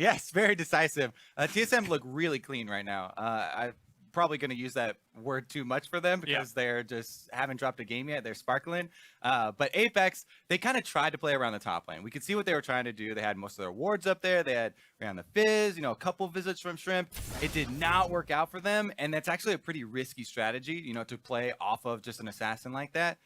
Yes, very decisive. TSM look really clean right now. I'm probably going to use that word too much for them because they're just haven't dropped a game yet. They're sparkling. But Apex, they kind of tried to play around the top lane. We could see what they were trying to do. They had most of their wards up there. They had around the Fizz, a couple visits from Shrimp. It did not work out for them, and that's actually a pretty risky strategy, to play off of just an assassin like that.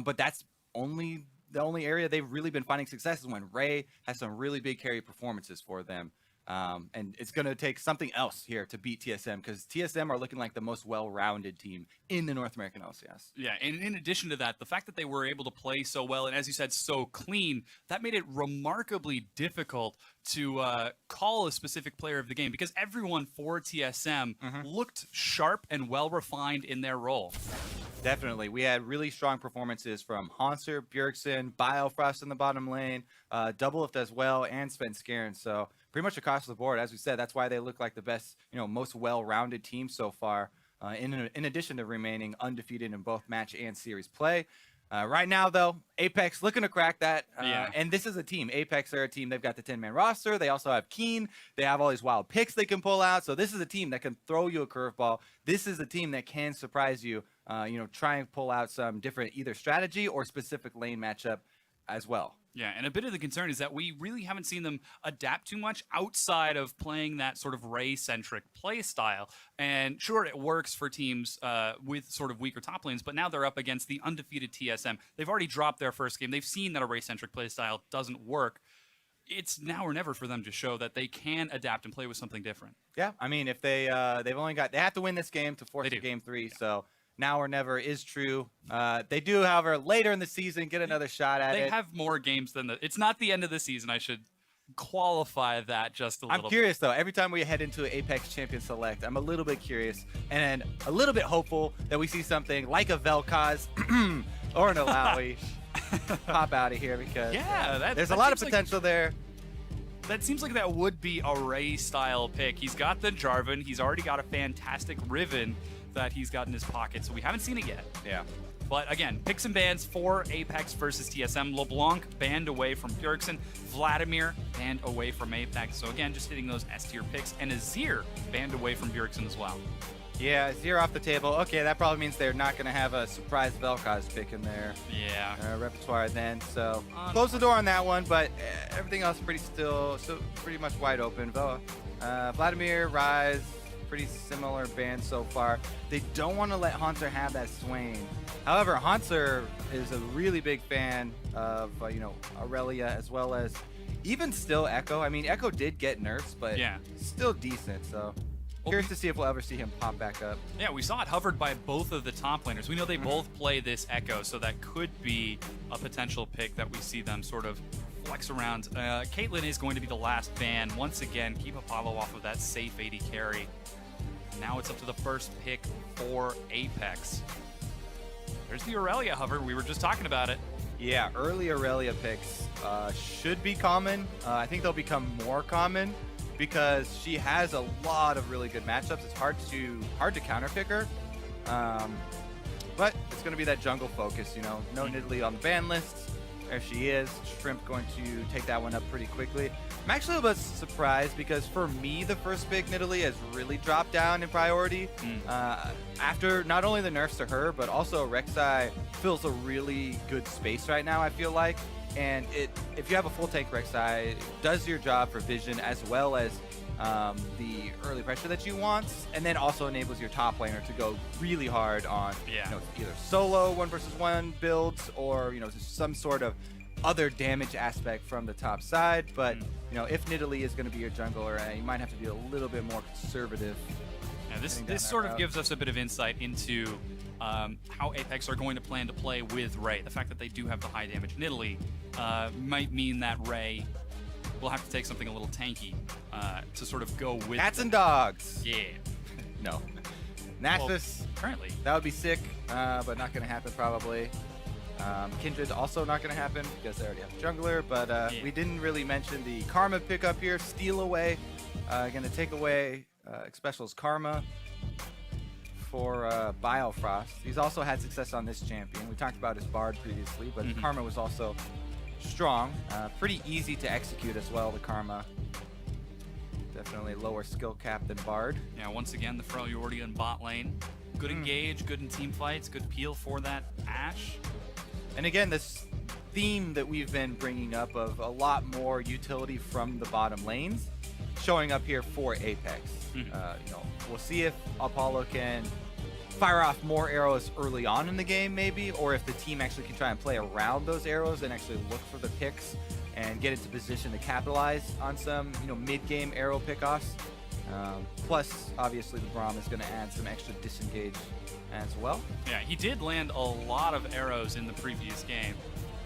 But that's the only area they've really been finding success is when Ray has some really big carry performances for them. And it's going to take something else here to beat TSM because TSM are looking like the most well-rounded team in the North American LCS. Yeah, and in addition to that, the fact that they were able to play so well and, as you said, so clean, that made it remarkably difficult to call a specific player of the game because everyone for TSM looked sharp and well-refined in their role. Definitely. We had really strong performances from Hanser, Bjergsen, Biofrost in the bottom lane, Doublelift as well, and Svenskeren. So pretty much across the board, as we said, that's why they look like the best, most well-rounded team so far, in addition to remaining undefeated in both match and series play. Right now, though, Apex looking to crack that. And this is a team. Apex are a team. They've got the 10-man roster. They also have Keen. They have all these wild picks they can pull out. So this is a team that can throw you a curveball. This is a team that can surprise you, try and pull out some different either strategy or specific lane matchup as well. Yeah, and a bit of the concern is that we really haven't seen them adapt too much outside of playing that sort of Ray-centric play style. And sure, it works for teams with sort of weaker top lanes, but now they're up against the undefeated TSM. They've already dropped their first game. They've seen that a Ray-centric play style doesn't work. It's now or never for them to show that they can adapt and play with something different. Yeah, I mean, if they have to win this game to force to game 3, so now or never is true. They do, however, later in the season get another shot at it. They have more games than it's not the end of the season. I should qualify that just a little bit. I'm curious, though. Every time we head into an Apex Champion Select, I'm a little bit curious and a little bit hopeful that we see something like a Vel'Koz or an Alawi pop out of here because there's a lot of potential there. That seems like that would be a Ray-style pick. He's got the Jarvan. He's already got a fantastic Riven that he's got in his pocket, so we haven't seen it yet. Yeah. But again, picks and bans for Apex versus TSM. LeBlanc banned away from Bjergsen. Vladimir banned away from Apex. So again, just hitting those S-tier picks. And Azir banned away from Bjergsen as well. Yeah, Azir off the table. Okay, that probably means they're not going to have a surprise Vel'Koz pick in their repertoire then. So close the door on that one, but everything else pretty much wide open. Vladimir, Ryze, pretty similar band so far. They don't want to let Hanser have that Swain. However, Hanser is a really big fan of Aurelia as well as even still Echo. I mean, Echo did get nerfs, but still decent. So curious to see if we'll ever see him pop back up. Yeah, we saw it hovered by both of the top laners. We know they both play this Echo, so that could be a potential pick that we see them sort of flex around. Caitlyn is going to be the last ban. Once again, keep Apollo off of that safe 80 carry. Now it's up to the first pick for Apex. There's the Aurelia hover. We were just talking about it. Yeah, early Aurelia picks should be common. I think they'll become more common because she has a lot of really good matchups. It's hard to counterpick her. But it's going to be that jungle focus, no Nidalee on the ban list. There she is. Shrimp going to take that one up pretty quickly. I'm actually a bit surprised because for me, the first pick, Nidalee, has really dropped down in priority. After not only the nerfs to her, but also Rek'Sai fills a really good space right now, I feel like. And if you have a full tank Rek'Sai, it does your job for vision as well as the early pressure that you want, and then also enables your top laner to go really hard on either solo 1v1 builds or some sort of other damage aspect from the top side. But if Nidalee is going to be your jungler, you might have to be a little bit more conservative. Yeah, this sort of gives us a bit of insight into how Apex are going to plan to play with Ray. The fact that they do have the high damage Nidalee might mean that Ray will have to take something a little tanky to sort of go with cats and dogs. Yeah. No. Naxxus. Well, currently. That would be sick, but not going to happen probably. Kindred's also not going to happen because they already have a jungler, but we didn't really mention the Karma pickup here. Steal away. Going to take away Xpecial's Karma for Biofrost. He's also had success on this champion. We talked about his Bard previously, but Karma was also strong. Pretty easy to execute as well, the Karma. Definitely lower skill cap than Bard. Yeah, once again, the priority in bot lane. Good engage, good in team fights, good peel for that Ashe. And again, this theme that we've been bringing up of a lot more utility from the bottom lanes showing up here for Apex. We'll see if Apollo can fire off more arrows early on in the game, maybe, or if the team actually can try and play around those arrows and actually look for the picks and get into position to capitalize on some, mid-game arrow pickoffs. Plus, obviously, the Braum is going to add some extra disengage as well. Yeah, he did land a lot of arrows in the previous game.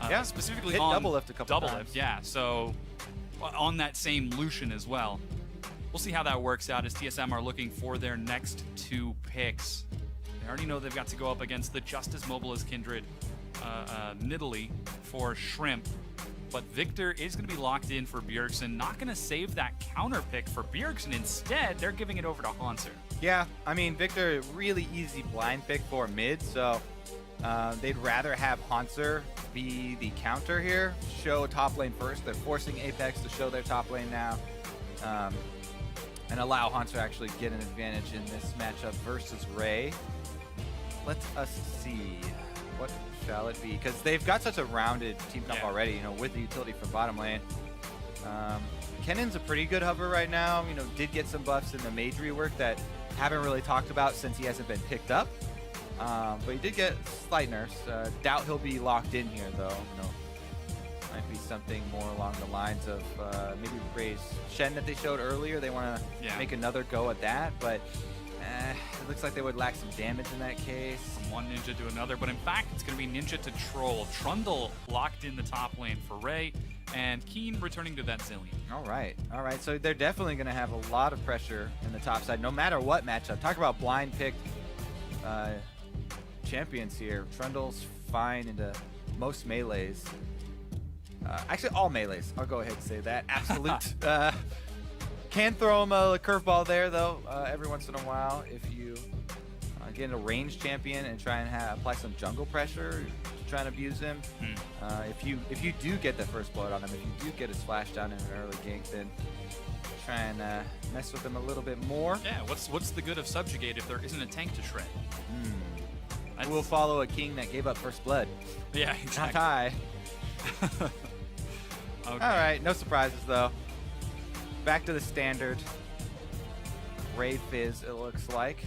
Yeah, specifically hit on double lift a couple times. Lift, yeah. So on that same Lucian as well. We'll see how that works out as TSM are looking for their next 2 picks. They already know they've got to go up against the just as mobile as Kindred Nidalee for Shrimp. But Victor is going to be locked in for Bjergsen. Not going to save that counter pick for Bjergsen. Instead, they're giving it over to Hanser. Yeah, I mean, Victor, really easy blind pick for mid, so they'd rather have Hanser be the counter here, show top lane first. They're forcing Apex to show their top lane now, and allow Hanser to actually get an advantage in this matchup versus Ray. Let us see. What shall it be? Because they've got such a rounded team comp already, with the utility from bottom lane. Kennan's a pretty good hover right now. Did get some buffs in the mage rework that haven't really talked about since he hasn't been picked up. But he did get slight nerfs. Doubt he'll be locked in here, though. Might be something more along the lines of maybe Ray's Shen that they showed earlier. They want to make another go at that, but it looks like they would lack some damage in that case. From one ninja to another, but in fact, it's going to be ninja to troll. Trundle locked in the top lane for Ray, and Keen returning to that Zillion. All right. So they're definitely going to have a lot of pressure in the top side, no matter what matchup. Talk about blind picked champions here. Trundle's fine into most melees. Actually, all melees. I'll go ahead and say that. Absolute. Can throw him a curveball there, though, every once in a while. If you get a ranged champion and try and apply some jungle pressure to try and abuse him. If you do get the first blood on him, if you do get a splash down in an early gank, then try and mess with him a little bit more. Yeah, what's the good of Subjugate if there isn't a tank to shred? We'll follow a king that gave up first blood. Yeah, exactly. Not high. Okay. All right, no surprises, though. Back to the standard. Ray Fizz, it looks like.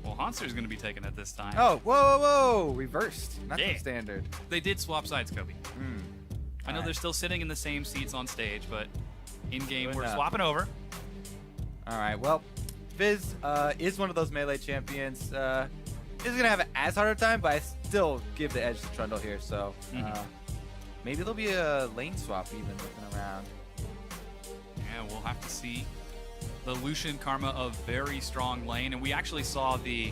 Well, Hanser's going to be taking it this time. Oh, whoa. Reversed. Not the standard. They did swap sides, Kobe. I know All they're right. still sitting in the same seats on stage, but in-game we're enough. swapping over. All right, well, Fizz is one of those melee champions. Isn't going to have as hard a time, but I still give the edge to Trundle here, so maybe there'll be a lane swap even looking around. Yeah, we'll have to see. The Lucian Karma of very strong lane, and we actually saw the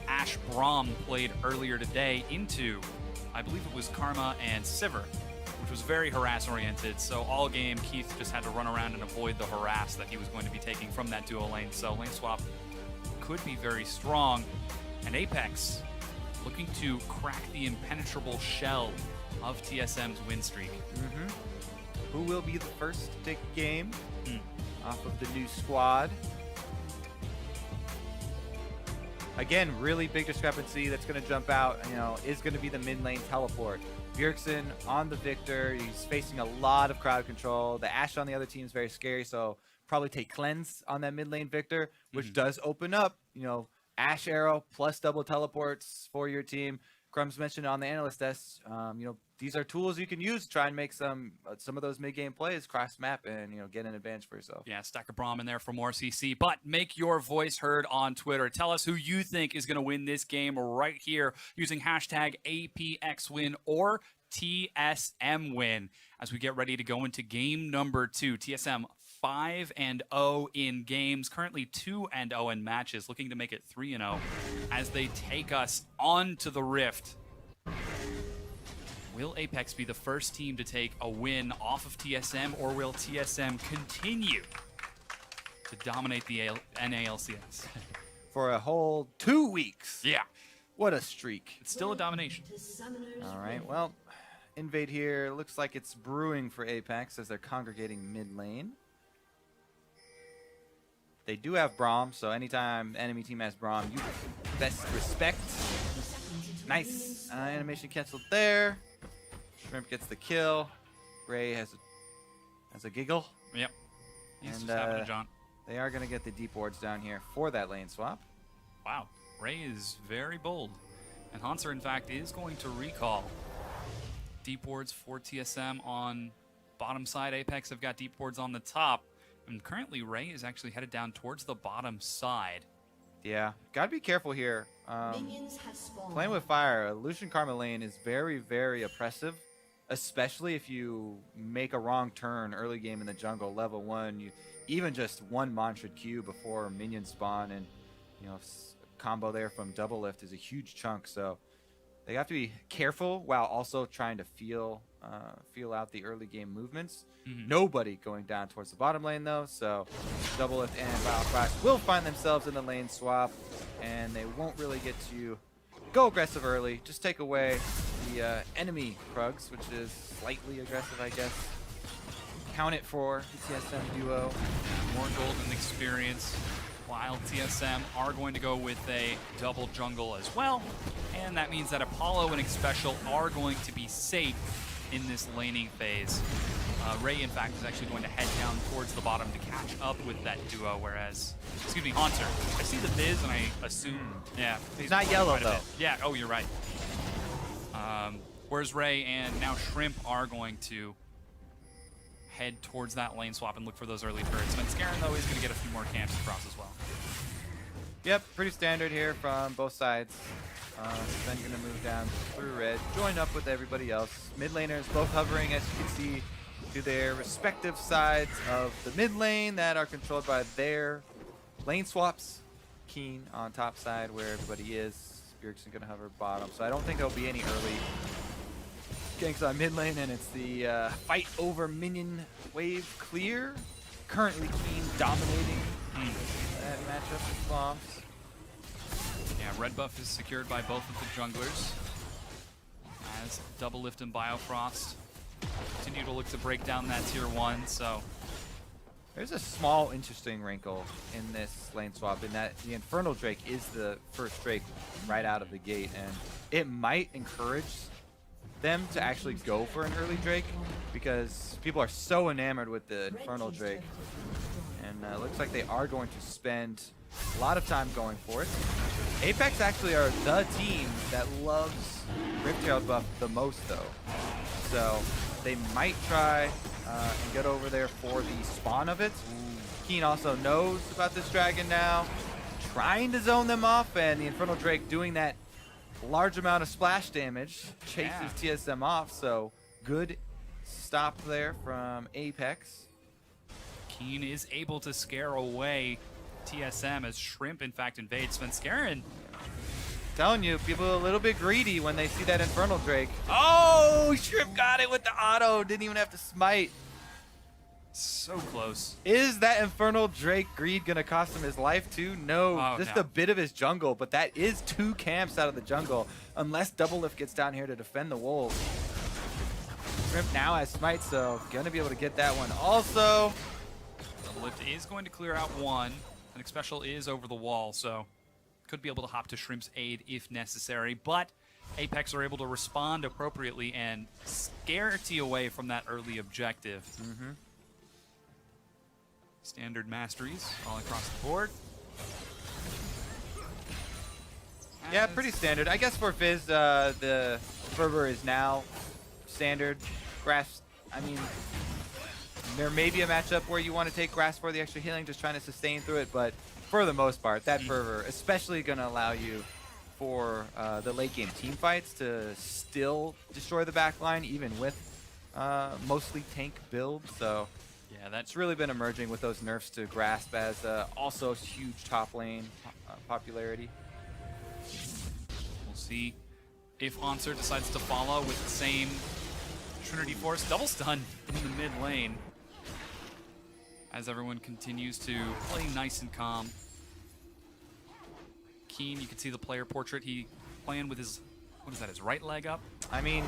Ashe Braum played earlier today into, I believe it was Karma and Sivir, which was very harass-oriented, so all game Keith just had to run around and avoid the harass that he was going to be taking from that duo lane, so lane swap could be very strong. And Apex looking to crack the impenetrable shell of TSM's win streak. Who will be the first to take a game off of the new squad? Again, really big discrepancy that's going to jump out, is going to be the mid lane teleport. Bjergsen on the Victor. He's facing a lot of crowd control. The Ashe on the other team is very scary, so probably take Cleanse on that mid lane Victor, which does open up, Ashe arrow plus double teleports for your team. Crumbs mentioned on the analyst desk, these are tools you can use to try and make some of those mid-game plays cross map and get an advantage for yourself. Yeah, stack a Braum in there for more CC, but make your voice heard on Twitter. Tell us who you think is going to win this game right here using hashtag APXWin or TSMWin as we get ready to go into game number 2. TSM 5-0 in games, currently 2-0 in matches, looking to make it 3-0 as they take us onto the Rift. Will Apex be the first team to take a win off of TSM, or will TSM continue to dominate the NALCS? For a whole 2 weeks. Yeah, What a streak. it's still a domination. All right, well, invade here. Looks like it's brewing for Apex as they're congregating mid lane. They do have Braum, so anytime enemy team has Braum, you best respect. Nice. Animation canceled there. Shrimp gets the kill. Ray has a giggle. Yep. He's And just having a jaunt. they are going to get the deep wards down here for that lane swap. Wow. Ray is very bold. And Hanser, in fact, is going to recall. Deep wards for TSM on bottom side. Apex have got deep wards on the top. And currently, Ray is actually headed down towards the bottom side. Yeah, gotta be careful here. Playing with fire, Lucian Karma lane is very, very oppressive, especially if you make a wrong turn early game in the jungle, level 1. You even just one mantra Q before minions spawn, and you know, combo there from double lift is a huge chunk. So they have to be careful while also trying to feel out the early game movements. Nobody going down towards the bottom lane though, so double lift and Vial Crash will find themselves in the lane swap, and they won't really get to go aggressive early. Just take away the enemy Krugs, which is slightly aggressive, I guess. Count it for the TSM duo. More golden experience, while TSM are going to go with a double jungle as well. And that means that Apollo and Xpecial are going to be safe in this laning phase. Ray, in fact, is actually going to head down towards the bottom to catch up with that duo, whereas, excuse me, Hanser. I see the Viz and I assume, yeah. He's not yellow though. Yeah, oh, you're right. Whereas Ray and now Shrimp are going to head towards that lane swap and look for those early turrets. Svenskeren, though, is going to get a few more camps across as well. Yep, pretty standard here from both sides. Then going to move down through red, join up with everybody else. Mid laners both hovering, as you can see, to their respective sides of the mid lane that are controlled by their lane swaps. Keen on top side where everybody is. Bjergsen going to hover bottom, so I don't think there'll be any early ganks on mid lane, and it's the fight over minion wave clear. Currently Keen dominating that matchup with bombs. Yeah, red buff is secured by both of the junglers as double lift and Biofrost continue to look to break down that tier 1. So there's a small interesting wrinkle in this lane swap in that the Infernal Drake is the first Drake right out of the gate, and it might encourage them to actually go for an early Drake because people are so enamored with the Infernal Drake, and it looks like they are going to spend a lot of time going for it. Apex actually are the team that loves Rift-Tailed buff the most though, so they might try and get over there for the spawn of it. Keen also knows about this dragon now, trying to zone them off, and the Infernal Drake doing that large amount of splash damage chases TSM off, so good stop there from Apex. Keen is able to scare away TSM as Shrimp, in fact, invades Svenskeren. Telling you, people are a little bit greedy when they see that Infernal Drake. Oh, Shrimp got it with the auto. Didn't even have to smite. So close. Is that Infernal Drake greed going to cost him his life too? No, just a bit of his jungle, but that is 2 camps out of the jungle, unless Double Lift gets down here to defend the wolves. Shrimp now has smite, so going to be able to get that one also. Double Lift is going to clear out one, and Xpecial is over the wall, so could be able to hop to Shrimp's aid if necessary, but Apex are able to respond appropriately and scare T away from that early objective. Standard masteries all across the board. Yeah, pretty standard. I guess for Fizz, the Fervor is now standard. Grass, I mean, there may be a matchup where you want to take Grass for the extra healing, just trying to sustain through it, but for the most part, that Fervor especially going to allow you for the late game team fights to still destroy the back line, even with mostly tank build. So yeah, that's really been emerging with those nerfs to Grasp as also huge top lane popularity. We'll see if Hanser decides to follow with the same Trinity Force double stun in the mid lane as everyone continues to play nice and calm. Keen, you can see the player portrait. He playing with his, what is that, his right leg up? I mean,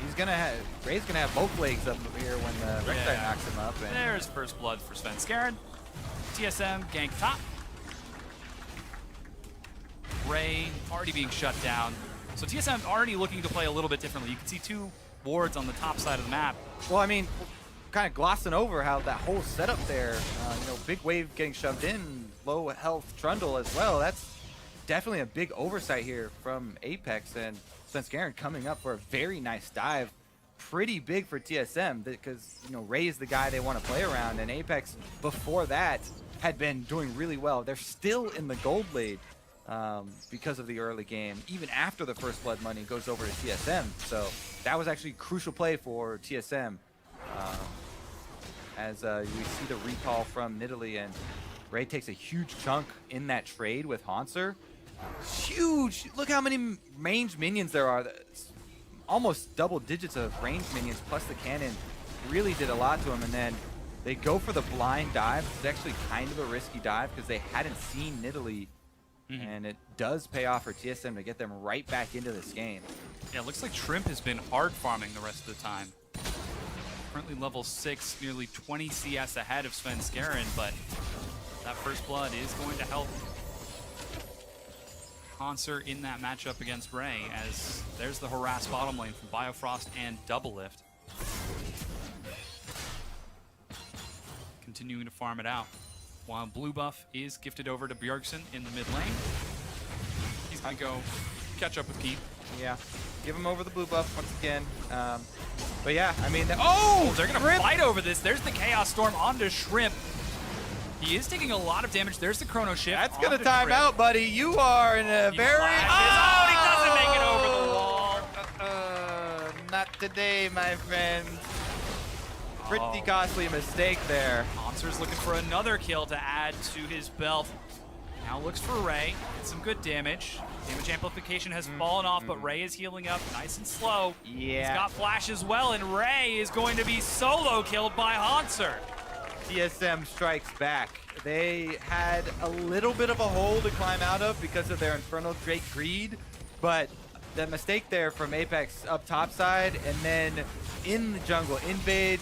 Ray's gonna have both legs up here when the Rek'Sai knocks him up. And there's first blood for Svenskeren. TSM gank top. Ray already being shut down. So TSM already looking to play a little bit differently. You can see 2 wards on the top side of the map. well, I mean, kind of glossing over how that whole setup there, big wave getting shoved in, low health Trundle as well. That's definitely a big oversight here from Apex, and Svenskeren coming up for a very nice dive. Pretty big for TSM because, Ray is the guy they want to play around, and Apex before that had been doing really well. They're still in the gold lead because of the early game, even after the first blood money goes over to TSM. So that was actually a crucial play for TSM. As we see the recall from Nidalee, and Ray takes a huge chunk in that trade with Hanser. Huge! Look how many range minions there are. Almost double digits of range minions, plus the cannon really did a lot to him. And then they go for the blind dive. It's actually kind of a risky dive because they hadn't seen Nidalee. And it does pay off for TSM to get them right back into this game. Yeah, it looks like Shrimp has been hard farming the rest of the time. Currently level 6, nearly 20 CS ahead of Svenskeren, but that first blood is going to help Hanser in that matchup against Ray, as there's the harass bottom lane from Biofrost and Doublelift. Continuing to farm it out, while blue buff is gifted over to Bjergsen in the mid lane. He's gonna go catch up with Keith. Yeah, give him over the blue buff once again. But yeah, I mean, they're gonna fight over this. There's the Chaos Storm onto Shrimp. He is taking a lot of damage. There's the Chrono Shift. That's gonna time out, buddy. You are in a very... Oh, he doesn't make it over the wall. Not today, my friend. Pretty costly mistake there. Hanser's looking for another kill to add to his belt. Now looks for Ray. Gets some good damage. Damage amplification has fallen off, but Ray is healing up nice and slow. Yeah. He's got flash as well, and Ray is going to be solo killed by Hanser. TSM strikes back. They had a little bit of a hole to climb out of because of their Infernal Drake greed, but the mistake there from Apex up top side, and then in the jungle, invade,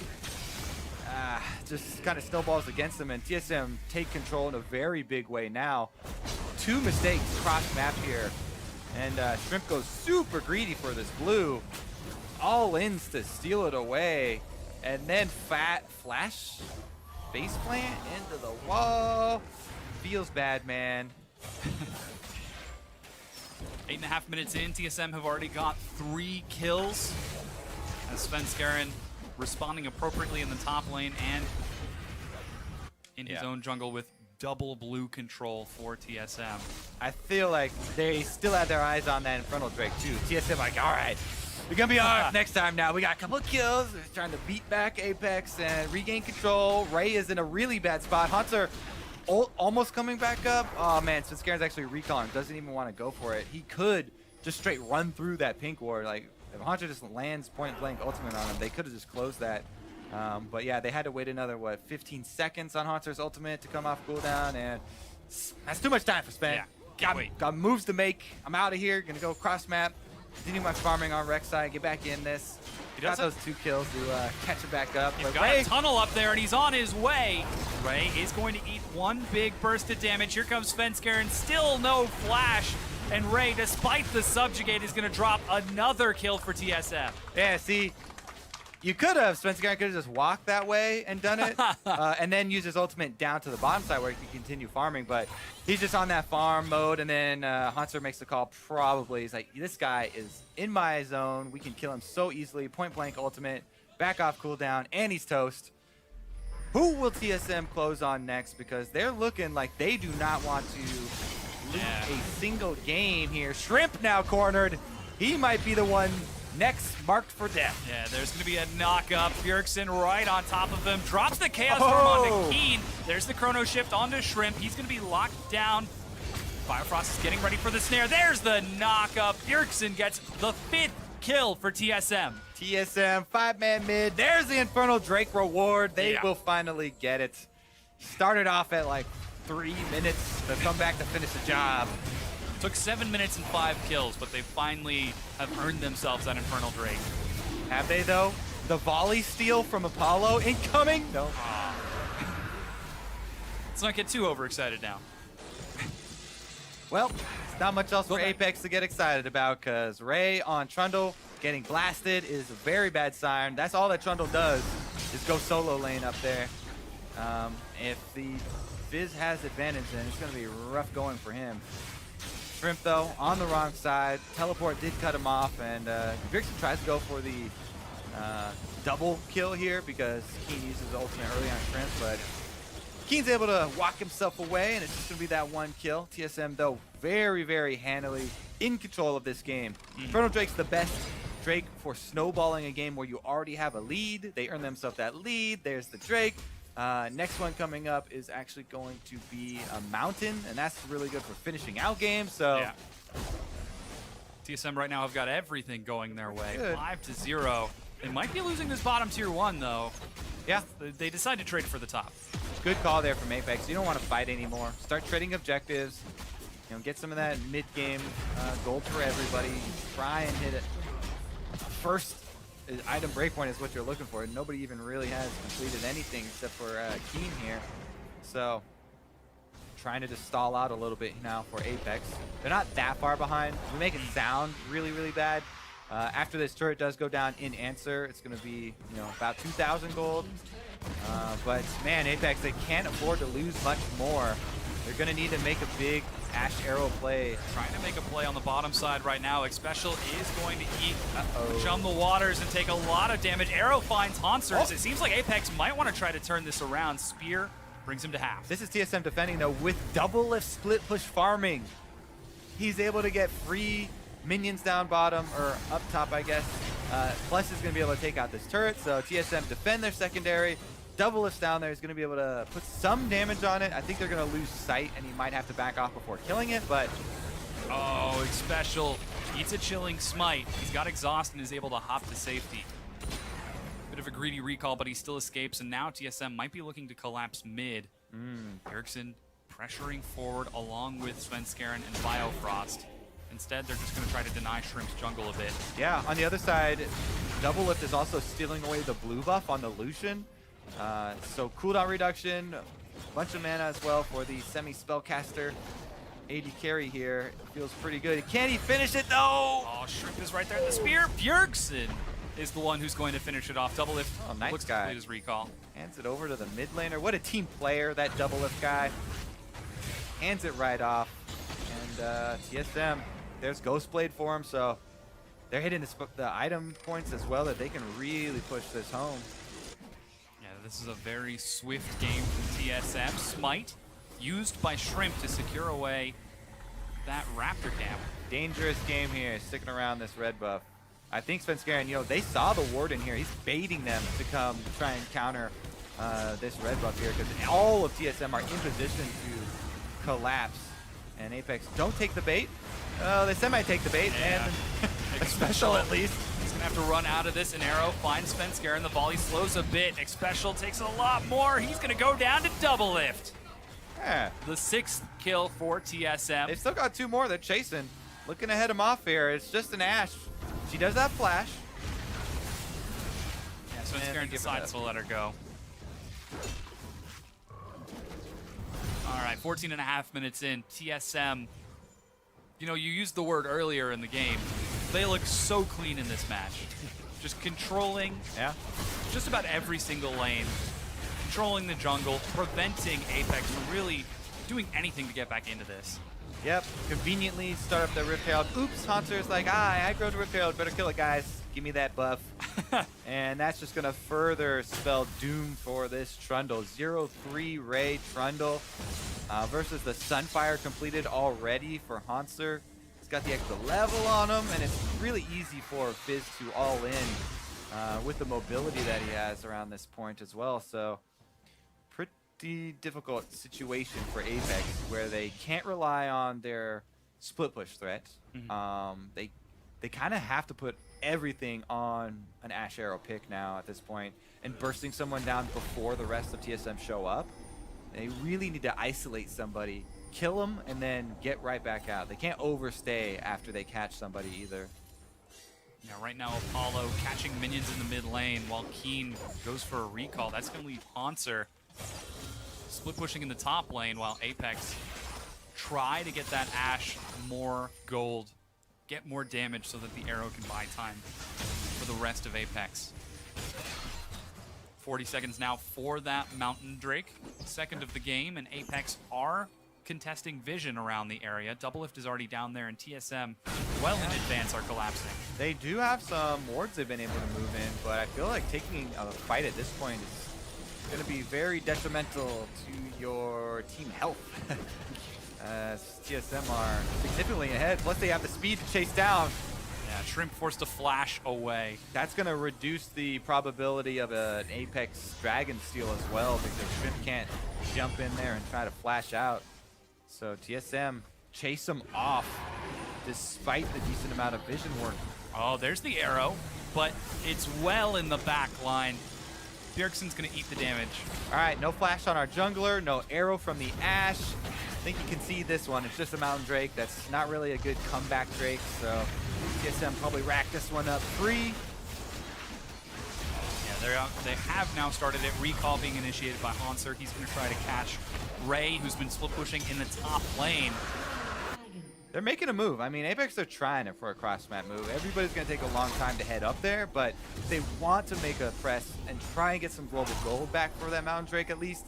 just kind of snowballs against them, and TSM take control in a very big way now. 2 mistakes cross map here, and Shrimp goes super greedy for this blue. All ins to steal it away, and then flash face plant into the wall. Feels bad, man. 8.5 minutes in, TSM have already got 3 kills. As Svenskeren responding appropriately in the top lane and in his own jungle with double blue control for TSM. I feel like they still had their eyes on that Infernal Drake too. TSM like, all right, we're gonna be ours next time now. We got a couple of kills. We're trying to beat back Apex and regain control. Ray is in a really bad spot. Hanser almost coming back up. Oh man, Svenskeren's actually recalling. Doesn't even want to go for it. He could just straight run through that pink ward. Like, if Hanser just lands point blank ultimate on him, they could have just closed that. But yeah, they had to wait another, 15 seconds on Hanser's ultimate to come off cooldown, and that's too much time for Sven. Yeah, got moves to make. I'm out of here. Gonna go cross map, continue my farming on Rek'Sai, get back in this. He got those 2 kills to catch it back up. He's got a tunnel up there, and he's on his way. Ray is going to eat 1 big burst of damage. Here comes Svenskeren, still no flash. And Ray, despite the subjugate, is going to drop another kill for TSM. Yeah, see, you could have, Svenskeren could have just walked that way and done it, and then use his ultimate down to the bottom side where he can continue farming, but he's just on that farm mode, and then Hanser makes the call probably. He's like, this guy is in my zone. We can kill him so easily. Point blank ultimate, back off cooldown, and he's toast. Who will TSM close on next? Because they're looking like they do not want to lose a single game here. Shrimp now cornered. He might be the one next marked for death. Yeah, there's going to be a knock-up. Bjergsen right on top of him. Drops the Chaos Storm onto Keen. There's the Chrono Shift onto Shrimp. He's going to be locked down. Biofrost is getting ready for the snare. There's the knock-up. Bjergsen gets the 5th kill for TSM. TSM, 5-man mid. There's the Infernal Drake reward. They will finally get it. Started off at like 3 minutes to come back to finish the job. Took 7 minutes and 5 kills, but they finally have earned themselves that Infernal Drake. Have they, though? The volley steal from Apollo incoming? No. Let's not get too overexcited now. Well, it's not much else for Apex to get excited about because Ray on Trundle getting blasted is a very bad sign. That's all that Trundle does is go solo lane up there. If the Fizz has advantage, then it's going to be rough going for him. Shrimp, though, on the wrong side. Teleport did cut him off, and Vixen tries to go for the double kill here because Keen uses the ultimate early on Shrimp, but Keen's able to walk himself away, and it's just going to be that one kill. TSM, though, very, very handily in control of this game. Inferno Drake's the best Drake for snowballing a game where you already have a lead. They earn themselves that lead. There's the Drake. Next one coming up is actually going to be a Mountain, and that's really good for finishing out games. So yeah. TSM right now have got everything going their way. Good. 5-0. They might be losing this bottom tier 1, though. Yeah. They decide to trade for the top. Good call there from Apex. You don't want to fight anymore. Start trading objectives. You know, get some of that mid-game gold for everybody. Try and hit it. First item breakpoint is what you're looking for. Nobody even really has completed anything except for Keen here. So trying to just stall out a little bit now for Apex. They're not that far behind. We make it sound really, really bad. After this turret does go down in answer, it's going to be, you know, about 2,000 gold. But man, Apex, they can't afford to lose much more. They're going to need to make a big Ash Arrow play. Trying to make a play on the bottom side right now. Xpecial is going to eat Chum the Waters and take a lot of damage. Arrow finds Honsers. It seems like Apex might want to try to turn this around. Spear brings him to half. This is TSM defending, though, with double lift split push farming. He's able to get free minions down bottom, or up top, I guess. Plus is going to be able to take out this turret, so TSM defend their secondary. Double lift down there is going to be able to put some damage on it. I think they're going to lose sight, and he might have to back off before killing it, but... Oh, Xpecial eats a chilling smite. He's got exhaust and is able to hop to safety. Bit of a greedy recall, but he still escapes, and now TSM might be looking to collapse mid. Ericsson pressuring forward along with Svenskeren and Biofrost. Instead, they're just going to try to deny Shrimp's jungle a bit. Yeah, on the other side, Double Lift is also stealing away the blue buff on the Lucian. So cooldown reduction, a bunch of mana as well for the semi-spellcaster. AD carry here feels pretty good. Can he finish it though? Oh, Shrimp is right there in the spear. Bjergsen is the one who's going to finish it off. Double Lift nice looks to guy. complete his recall. Hands it over to the mid laner. What a team player, that Double Lift guy. Hands it right off. And TSM, there's Ghostblade for him, so they're hitting the item points as well that they can really push this home. Yeah, this is a very swift game from TSM. Smite used by Shrimp to secure away that Raptor camp. Dangerous game here, sticking around this red buff. I think Svenskeren, you know, they saw the Warden here. He's baiting them to come try and counter this red buff here because all of TSM are in position to collapse. And Apex don't take the bait. They semi-take the bait, yeah. and Xpecial at least. He's gonna have to run out of this. An arrow finds Svenskeren. The volley slows a bit. Xpecial takes a lot more. He's gonna go down to Double Lift. Yeah. The 6th kill for TSM. They've still got 2 more they're chasing. Looking to head him off here. It's just an Ashe. She does have flash. Yeah, Svenskeren decides to let her go. All right, 14 and a half minutes in. TSM, you know, you used the word earlier in the game. They look so clean in this match. Just controlling just about every single lane. Controlling the jungle, preventing Apex from really doing anything to get back into this. Yep, conveniently start up the Rift Herald. Oops, Haunter's like, I aggro the Rift Herald, better kill it, guys. Give me that buff. And that's just going to further spell doom for this Trundle. 0-3 Ray Trundle versus the Sunfire completed already for Haunter. He's got the extra level on him, and it's really easy for Fizz to all in with the mobility that he has around this point as well. So pretty difficult situation for Apex where they can't rely on their split push threat. They kind of have to put everything on an Ashe Arrow pick now at this point, and bursting someone down before the rest of TSM show up. They really need to isolate somebody, kill them, and then get right back out. They can't overstay after they catch somebody either. Yeah, right now Apollo catching minions in the mid lane while Keen goes for a recall. That's going to leave Hanser split pushing in the top lane while Apex try to get that Ashe more gold, get more damage so that the arrow can buy time for the rest of Apex. 40 seconds now for that Mountain Drake, second of the game, and Apex are contesting vision around the area. Doublelift is already down there, and TSM, well in advance, are collapsing. They do have some wards they've been able to move in, but I feel like taking a fight at this point is going to be very detrimental to your team health. TSM are significantly ahead, plus they have the speed to chase down. Yeah, Shrimp forced to flash away. That's going to reduce the probability of an Apex Dragon steal as well, because Shrimp can't jump in there and try to flash out. So TSM chase them off despite the decent amount of vision work. Oh, there's the arrow, but it's well in the back line. Bjergsen's going to eat the damage. All right, no flash on our jungler, no arrow from the Ashe. I think you can see this one. It's just a Mountain Drake. That's not really a good comeback Drake, so TSM probably racked this one up free. Yeah, they have now started it. Recall being initiated by Hanser. He's going to try to catch Ray, who's been split pushing in the top lane. They're making a move. I mean, Apex, they're trying it for a cross-map move. Everybody's going to take a long time to head up there, but they want to make a press and try and get some global gold back for that Mountain Drake at least.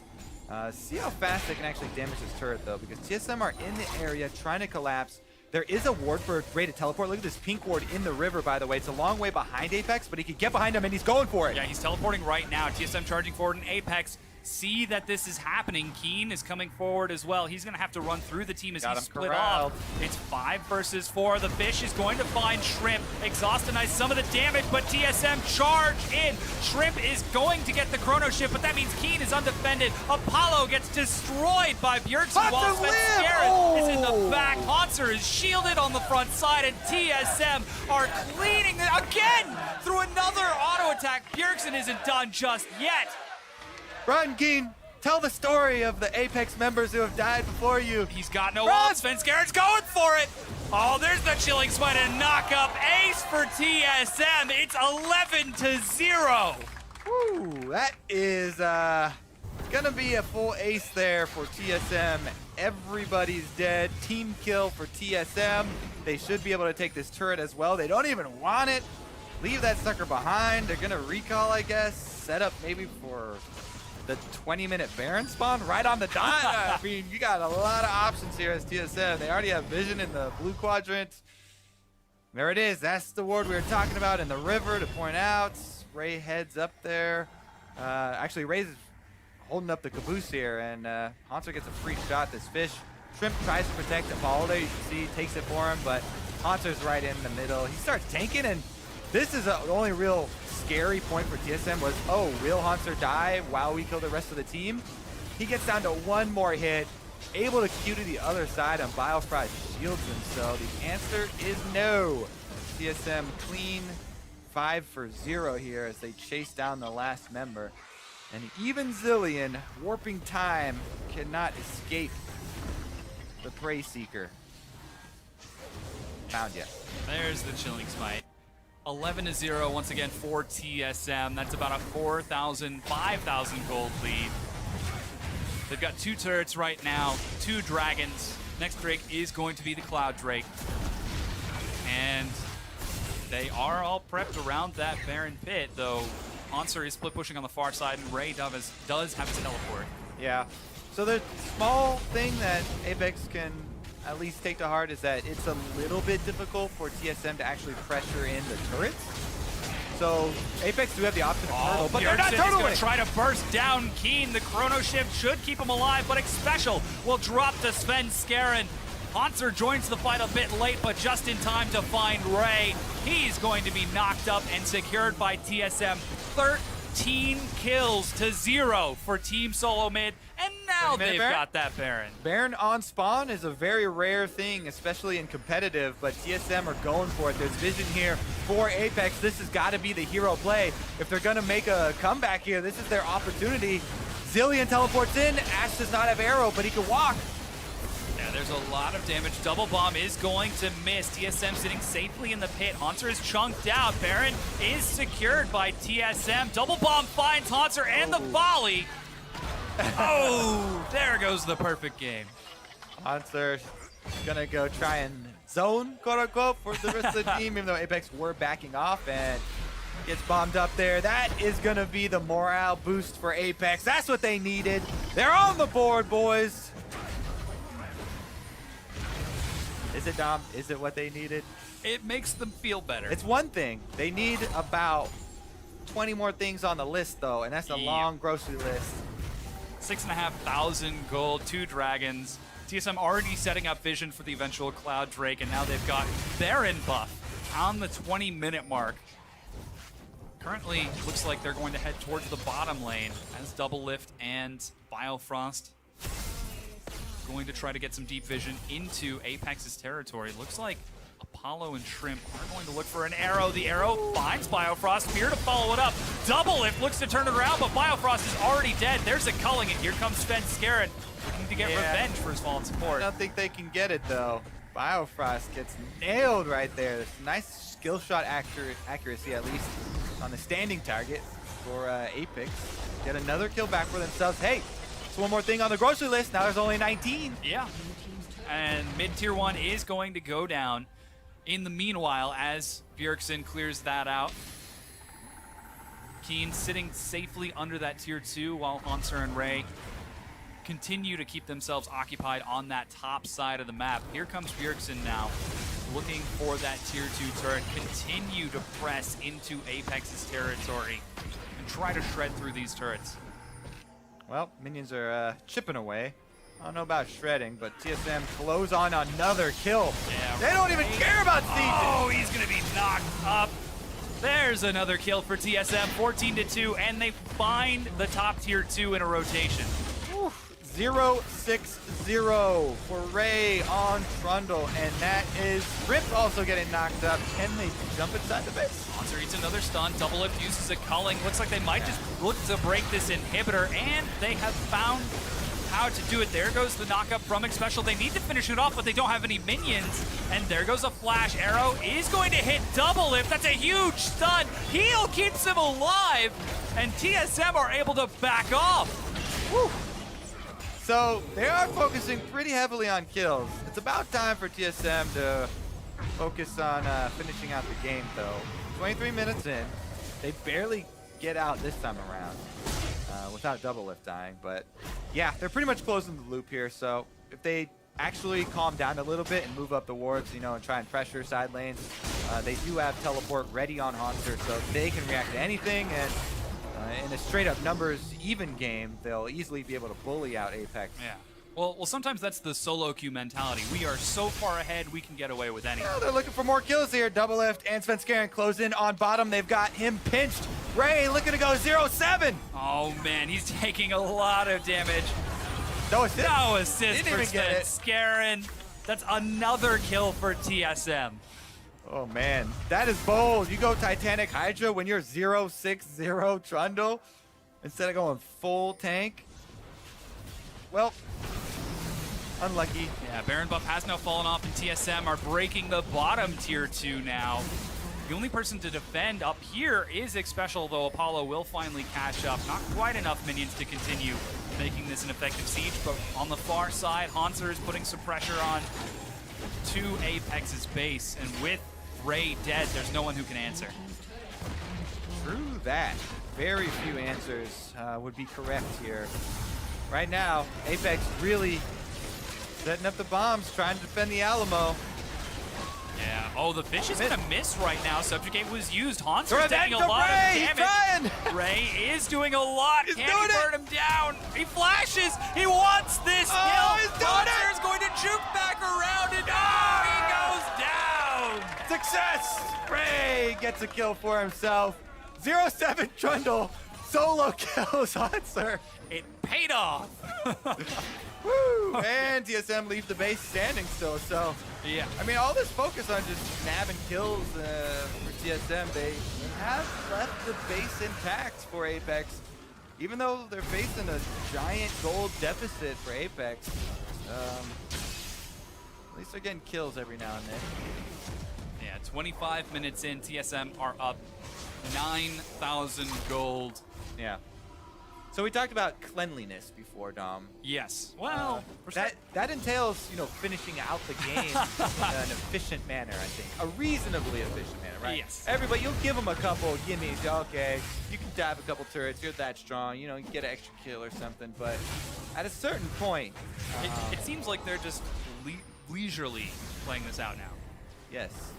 See how fast they can actually damage this turret, though, because TSM are in the area trying to collapse. There is a ward for Ray to teleport. Look at this pink ward in the river, by the way. It's a long way behind Apex, but he can get behind him, and he's going for it. Yeah, he's teleporting right now. TSM charging forward, and Apex see that this is happening. Keen is coming forward as well. He's going to have to run through the team as he's split off. It's 5 versus 4. The Fish is going to find Shrimp, exhaustinize some of the damage, but TSM charge in. Shrimp is going to get the chrono shift, but that means Keen is undefended. Apollo gets destroyed by Bjergsen while Sven is in the back. Hanser is shielded on the front side, and TSM are cleaning it again through another auto attack. Bjergsen isn't done just yet. Run, Keen. Tell the story of the Apex members who have died before you. He's got no ult. Sven Scaren's going for it. Oh, there's the Chilling Smite and knock up. Ace for TSM. It's 11-0. Woo, that is gonna be a full ace there for TSM. Everybody's dead. Team kill for TSM. They should be able to take this turret as well. They don't even want it. Leave that sucker behind. They're gonna recall, I guess. Set up maybe for the 20-minute Baron spawn right on the dot. I mean, you got a lot of options here as TSM. They already have vision in the blue quadrant. There it is. That's the ward we were talking about in the river to point out. Ray heads up there. Actually, Ray's holding up the caboose here, and Hanser gets a free shot. This Fish. Shrimp tries to protect Apollo there. You can see he takes it for him, but Hanser's right in the middle. He starts tanking, and this is the only real scary point for TSM was, oh, will Hanser die while we kill the rest of the team? He gets down to one more hit, able to Q to the other side, and Biofry shields him. So the answer is no. TSM clean 5 for 0 here as they chase down the last member. And even Zilean, warping time, cannot escape the Prey Seeker. Found ya. There's the Chilling Smite. 11-0 once again for TSM. That's about a 4,000, 5,000 gold lead. They've got 2 turrets right now, 2 dragons. Next Drake is going to be the Cloud Drake. And they are all prepped around that Baron pit, though Hanser is split pushing on the far side, and Ray does have his teleport. Yeah. So the small thing that Apex can at least take to heart is that it's a little bit difficult for TSM to actually pressure in the turrets. So Apex do have the option of turtle, but they're not turtling. Is going to try to burst down Keen. The chrono shift should keep him alive, but Special will drop to Sven Skaren. Hanser joins the fight a bit late, but just in time to find Ray. He's going to be knocked up and secured by TSM. 13 kills to 0 for Team SoloMid, and now they've got that Baron. Baron on spawn is a very rare thing, especially in competitive, but TSM are going for it. There's vision here for Apex. This has got to be the hero play. If they're going to make a comeback here, this is their opportunity. Zilean teleports in. Ashe does not have arrow, but he can walk. Yeah, there's a lot of damage. Double bomb is going to miss. TSM sitting safely in the pit. Haunter is chunked out. Baron is secured by TSM. Double bomb finds Haunter and the volley. Oh, there goes the perfect game. Haunter gonna go try and zone, quote unquote, for the rest of the team, even though Apex were backing off and gets bombed up there. That is gonna be the morale boost for Apex. That's what they needed. They're on the board, boys. Is it, Dom? Is it what they needed? It makes them feel better. It's one thing. They need about 20 more things on the list, though, and that's a long grocery list. 6,500 gold, 2 dragons. TSM already setting up vision for the eventual Cloud Drake, and now they've got Baron buff on the 20-minute mark. Currently, looks like they're going to head towards the bottom lane as Double Lift and Biofrost going to try to get some deep vision into Apex's territory. Looks like Apollo and Shrimp are going to look for an arrow. The arrow finds Biofrost. Here to follow it up. Double Lift looks to turn it around, but Biofrost is already dead. There's a culling, and here comes Sven Scarin looking to get revenge for his fallen support. I don't think they can get it, though. Biofrost gets nailed right there. Nice skill shot accuracy, at least, on the standing target for Apex. Get another kill back for themselves. Hey, it's one more thing on the grocery list. Now there's only 19. Yeah. And mid-tier 1 is going to go down. In the meanwhile, as Bjergsen clears that out, Keen sitting safely under that tier 2 while Haunter and Ray continue to keep themselves occupied on that top side of the map. Here comes Bjergsen now, looking for that tier 2 turret, continue to press into Apex's territory and try to shred through these turrets. Well, minions are chipping away. I don't know about shredding, but TSM close on another kill. Yeah, they don't even care about Siege. Oh, he's going to be knocked up. There's another kill for TSM, 14-2, and they find the top tier 2 in a rotation. 0-6-0 for Ray on Trundle, and that is Rip also getting knocked up. Can they jump inside the base? Haunter eats another stun. Double Lift uses a culling. Looks like they might just look to break this inhibitor, and they have found how to do it. There goes the knockup from Xpecial. They need to finish it off, but they don't have any minions. And there goes a flash. Arrow is going to hit Double Lift. That's a huge stun. Heal keeps him alive, and TSM are able to back off. Woo. So they are focusing pretty heavily on kills. It's about time for TSM to focus on finishing out the game, though. 23 minutes in. They barely get out this time around without Double Lift dying. But yeah, they're pretty much closing the loop here. So if they actually calm down a little bit and move up the wards, you know, and try and pressure side lanes, they do have teleport ready on Haunter, so they can react to anything. And in a straight-up numbers even game, they'll easily be able to bully out Apex. Yeah. Well, sometimes that's the solo queue mentality. We are so far ahead, we can get away with anything. Well, they're looking for more kills here. Double Lift and Sven Scarin close in on bottom. They've got him pinched. Ray looking to go 0-7. Oh, man, he's taking a lot of damage. No assist. No assist Didn't for even get it. Scarin. That's another kill for TSM. Oh, man. That is bold. You go Titanic Hydra when you're 0-6-0 Trundle instead of going full tank. Well, unlucky. Yeah, Baron buff has now fallen off, and TSM are breaking the bottom tier 2 now. The only person to defend up here is Xpecial, though Apollo will finally cash up. Not quite enough minions to continue making this an effective siege, but on the far side, Haunter is putting some pressure on to Apex's base, and with Ray dead, there's no one who can answer. True that. Very few answers would be correct here. Right now, Apex really setting up the bombs, trying to defend the Alamo. Yeah. Oh, the fish is gonna miss right now. Subjugate was used. Haunter's Throw taking a that to lot Ray. of damage. Ray is doing a lot. He's Can doing he it. burn him down? He flashes. He wants this Oh, kill. he's doing it. Haunter's going to juke back around, and oh, he goes down. Success! Ray gets a kill for himself. 0-7 Trundle. Solo kills Haunter. It paid off. Woo! And TSM leaves the base standing still. So, Yeah. I mean, all this focus on just nabbing kills for TSM, they have left the base intact for Apex. Even though they're facing a giant gold deficit for Apex, At least they're getting kills every now and then. Yeah, 25 minutes in, TSM are up 9,000 gold. Yeah. So we talked about cleanliness before, Dom. Yes. Well, that entails, you know, finishing out the game in an efficient manner, I think. A reasonably efficient manner, right? Yes. Everybody, you'll give them a couple gimmies. Okay, you can dive a couple turrets. You're that strong. You know, you get an extra kill or something. But at a certain point, it seems like they're just leisurely playing this out now. yes.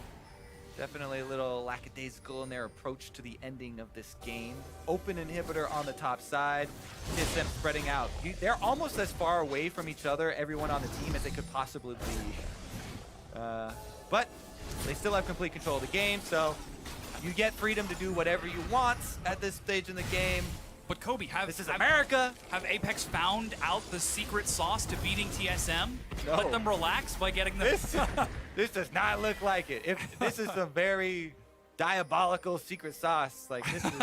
Definitely a little lackadaisical in their approach to the ending of this game. Open inhibitor on the top side. TSM spreading out. They're almost as far away from each other, everyone on the team, as they could possibly be. But they still have complete control of the game, so you get freedom to do whatever you want at this stage in the game. But Kobe, This is America. Have Apex found out the secret sauce to beating TSM? No. Let them relax by getting them. This does not look like it. If this is a very diabolical secret sauce, like this is.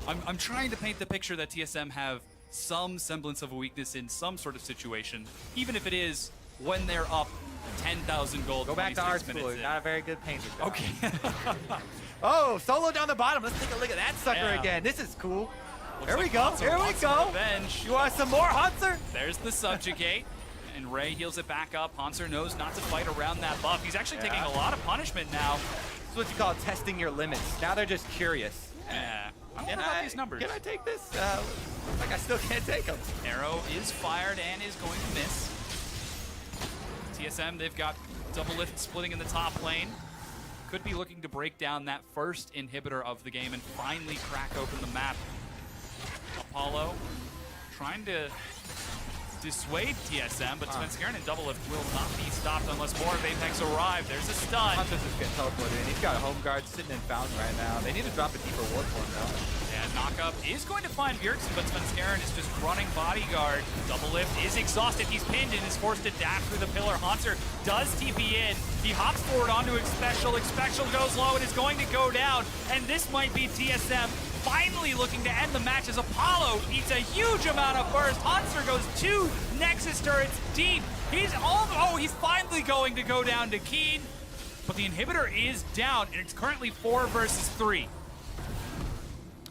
I'm trying to paint the picture that TSM have some semblance of a weakness in some sort of situation, even if it is when they're up 10,000 gold. Go back to art 26 school. minutes You're not a very good painter. Dom. Okay. Oh, solo down the bottom. Let's take a look at that sucker Yeah. again. This is cool. Looks Here we like go. Hanser Here we wants some go. revenge. You want some more, Hanser? There's the subjugate, and Ray heals it back up. Hanser knows not to fight around that buff. He's actually taking a lot of punishment now. This is what you call testing your limits. Now they're just curious. Yeah. I wonder about these numbers. Can I take this? Looks like I still can't take them. Arrow is fired and is going to miss. TSM, they've got double lift splitting in the top lane. Could be looking to break down that first inhibitor of the game and finally crack open the map. Apollo trying to dissuade TSM, but Svenskeren and double lift will not be stopped unless more of Apex arrive. There's a stun. Hanser's just getting teleported in. He's got a home guard sitting in Fountain right now. They need to drop a deeper ward for him, though. Yeah, knockup is going to find Bjergsen, but Svenskeren is just running bodyguard. Double lift is exhausted. He's pinned and is forced to dash through the pillar. Hanser does TP in. He hops forward onto Xpecial. Xpecial goes low and is going to go down. And this might be TSM finally looking to end the match as Apollo eats a huge amount of burst. Hanser goes 2 Nexus turrets deep. He's finally going to go down to Keen. But the inhibitor is down, and it's currently 4 versus 3.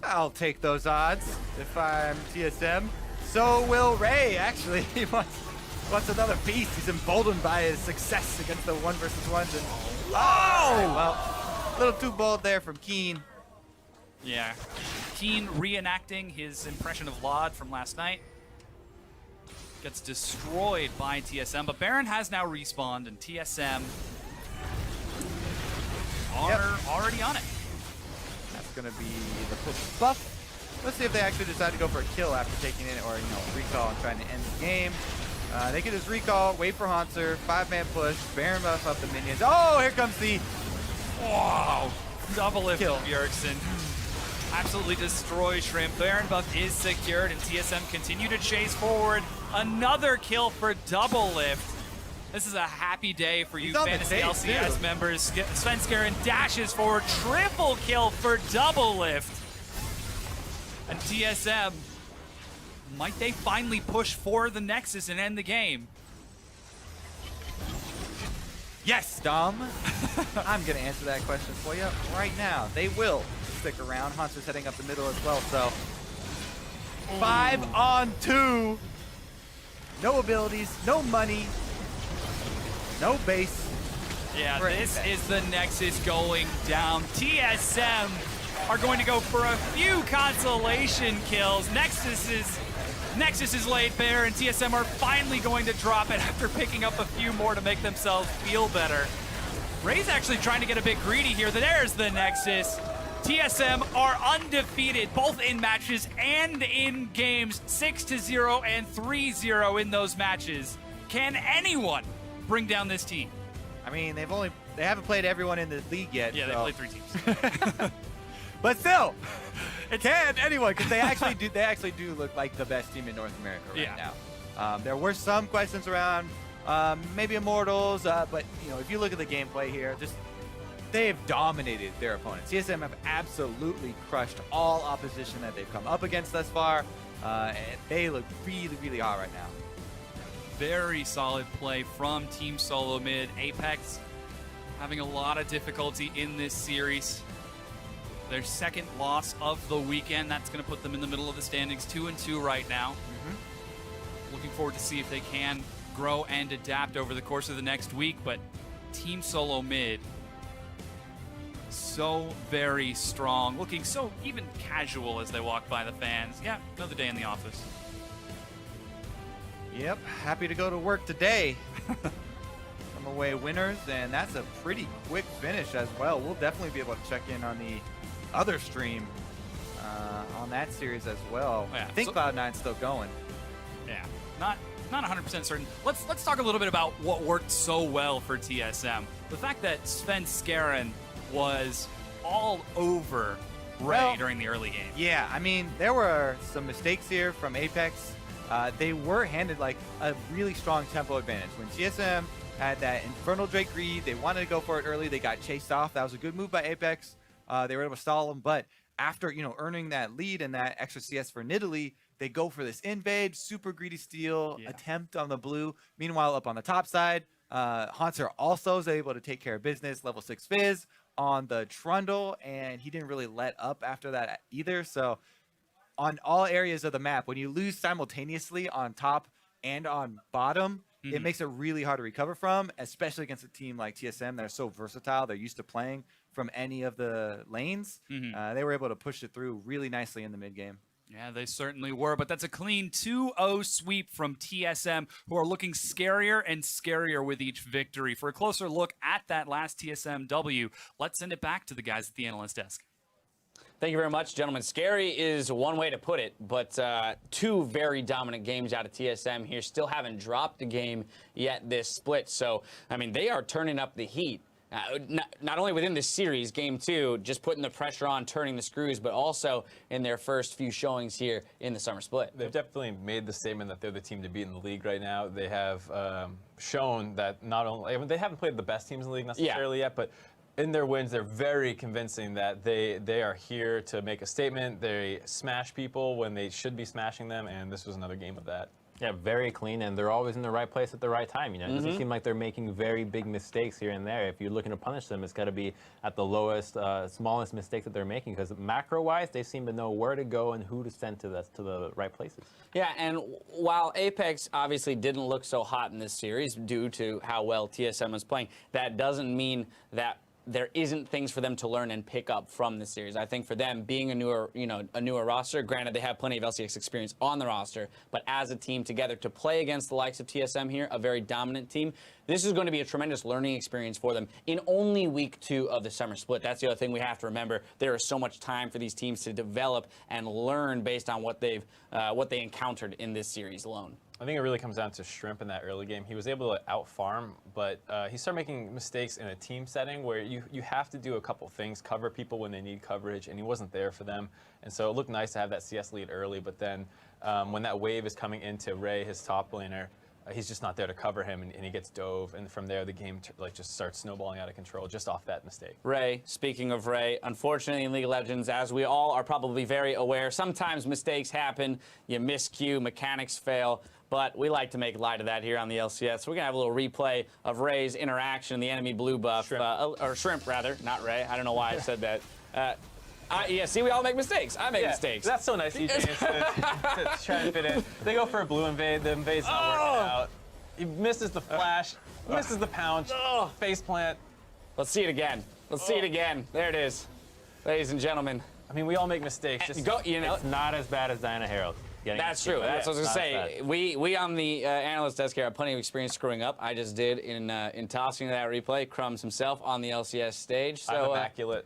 I'll take those odds if I'm TSM. So will Ray, actually. He wants another piece. He's emboldened by his success against the 1 versus 1s. And, well, a little too bold there from Keen. Yeah. Keen reenacting his impression of Lod from last night. Gets destroyed by TSM, but Baron has now respawned, and TSM are already on it. That's going to be the push buff. Let's see if they actually decide to go for a kill after taking it, or, you know, recall and trying to end the game. They could just recall, wait for Hanser, 5-man push, Baron buff up the minions. Oh, here comes the... Wow. Double lift Kill. Bjergsen. Absolutely destroys Shrimp. Baron buff is secured, and TSM continue to chase forward. Another kill for double lift. This is a happy day for you He's on the Fantasy tape, LCS too. members. Svenskeren dashes forward. Triple kill for double lift. And TSM, might they finally push for the Nexus and end the game? Yes, Dom. I'm going to answer that question for you right now. They will stick around. Hanser's heading up the middle as well, so 5 on 2. No abilities, no money, no base. Yeah, for this Apex. is the Nexus going down. TSM are going to go for a few consolation kills. Nexus is laid bare, and TSM are finally going to drop it after picking up a few more to make themselves feel better. Ray's actually trying to get a bit greedy here. There's the Nexus. TSM are undefeated, both in matches and in games. 6-0 and 3-0 in those matches. Can anyone bring down this team? I mean, they haven't played everyone in the league yet. Yeah, so. they played 3 teams. But still, it can anyone, because they actually do look like the best team in North America right now. There were some questions around maybe Immortals, but you know, if you look at the gameplay here, they've dominated their opponents. TSM have absolutely crushed all opposition that they've come up against thus far, and they look really, really hot right now. very solid play from Team SoloMid. Apex having a lot of difficulty in this series. Their second loss of the weekend. That's going to put them in the middle of the standings, 2-2 right now. Looking forward to see if they can grow and adapt over the course of the next week. But Team SoloMid, so very strong, looking so even casual as they walk by the fans. Yeah, another day in the office. Yep, happy to go to work today. Come away winners, and that's a pretty quick finish as well. We'll definitely be able to check in on the other stream on that series as well. Yeah, I think Cloud9's still going. Yeah, not 100% certain. Let's talk a little bit about what worked so well for TSM. The fact that Sven Skaren was all over Ray during the early game. Yeah, I mean, there were some mistakes here from Apex. They were handed like a really strong tempo advantage. When TSM had that Infernal Drake read, they wanted to go for it early. They got chased off. That was a good move by Apex. They were able to stall them, but after earning that lead and that extra CS for Nidalee, they go for this invade, super greedy steal attempt on the blue. Meanwhile, up on the top side, Haunter also is able to take care of business. Level 6 Fizz on the Trundle, and he didn't really let up after that either. So on all areas of the map, when you lose simultaneously on top and on bottom, it makes it really hard to recover from, especially against a team like TSM that are so versatile. They're used to playing from any of the lanes. They were able to push it through really nicely in the mid game. Yeah, they certainly were, but that's a clean 2-0 sweep from TSM, who are looking scarier and scarier with each victory. For a closer look at that last TSM W, let's send it back to the guys at the analyst desk. Thank you very much, gentlemen. Scary is one way to put it, but two very dominant games out of TSM here. Still haven't dropped a game yet this split, so, I mean, they are turning up the heat. Not only within this series, game 2, just putting the pressure on, turning the screws, but also in their first few showings here in the summer split. They've definitely made the statement that they're the team to beat in the league right now. They have shown that not only, I mean, they haven't played the best teams in the league necessarily yet, but in their wins, they're very convincing that they are here to make a statement. They smash people when they should be smashing them, and this was another game of that. Yeah, very clean, and they're always in the right place at the right time. It doesn't seem like they're making very big mistakes here and there. If you're looking to punish them, it's got to be at the lowest, smallest mistake that they're making, because macro-wise, they seem to know where to go and who to send to the right places. Yeah, and while Apex obviously didn't look so hot in this series due to how well TSM was playing, that doesn't mean that there isn't things for them to learn and pick up from the series. I think for them, being a newer roster, granted they have plenty of LCS experience on the roster, but as a team together to play against the likes of TSM here, a very dominant team, this is going to be a tremendous learning experience for them in only week 2 of the summer split. That's the other thing we have to remember. There is so much time for these teams to develop and learn based on what they encountered in this series alone. I think it really comes down to Shrimp in that early game. He was able to out-farm, but he started making mistakes in a team setting where you have to do a couple things, cover people when they need coverage, and he wasn't there for them. And so it looked nice to have that CS lead early, but then when that wave is coming into Ray, his top laner, he's just not there to cover him, and he gets dove, and from there the game just starts snowballing out of control just off that mistake. Ray, speaking of Ray, unfortunately in League of Legends, as we all are probably very aware, sometimes mistakes happen, you miscue, mechanics fail, but we like to make light of that here on the LCS. So we're going to have a little replay of Ray's interaction, the enemy blue buff, or Shrimp rather, not Ray. I don't know why I said that. Yeah, see, we all make mistakes. I make mistakes. That's so nice of you, James, to try and fit in. They go for a blue invade. The invade's not working out. He misses the flash, misses the pounce, face plant. Let's see it again. Let's see it again. There it is, ladies and gentlemen. I mean, we all make mistakes. Just It's not as bad as Diana Herald. That's true. That's what I was gonna say. We on the analyst desk here have plenty of experience screwing up. I just did in tossing that replay. Crumbs himself on the LCS stage. So I'm immaculate.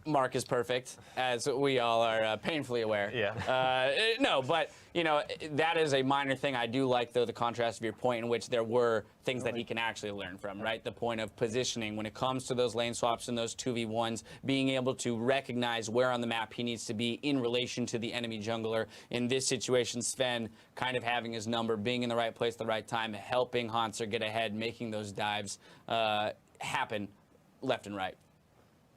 Mark is perfect, as we all are painfully aware. Yeah. No, but, that is a minor thing. I do like, though, the contrast of your point in which there were things that he can actually learn from, right? The point of positioning when it comes to those lane swaps and those 2v1s, being able to recognize where on the map he needs to be in relation to the enemy jungler. In this situation, Sven kind of having his number, being in the right place at the right time, helping Haunter get ahead, making those dives happen left and right.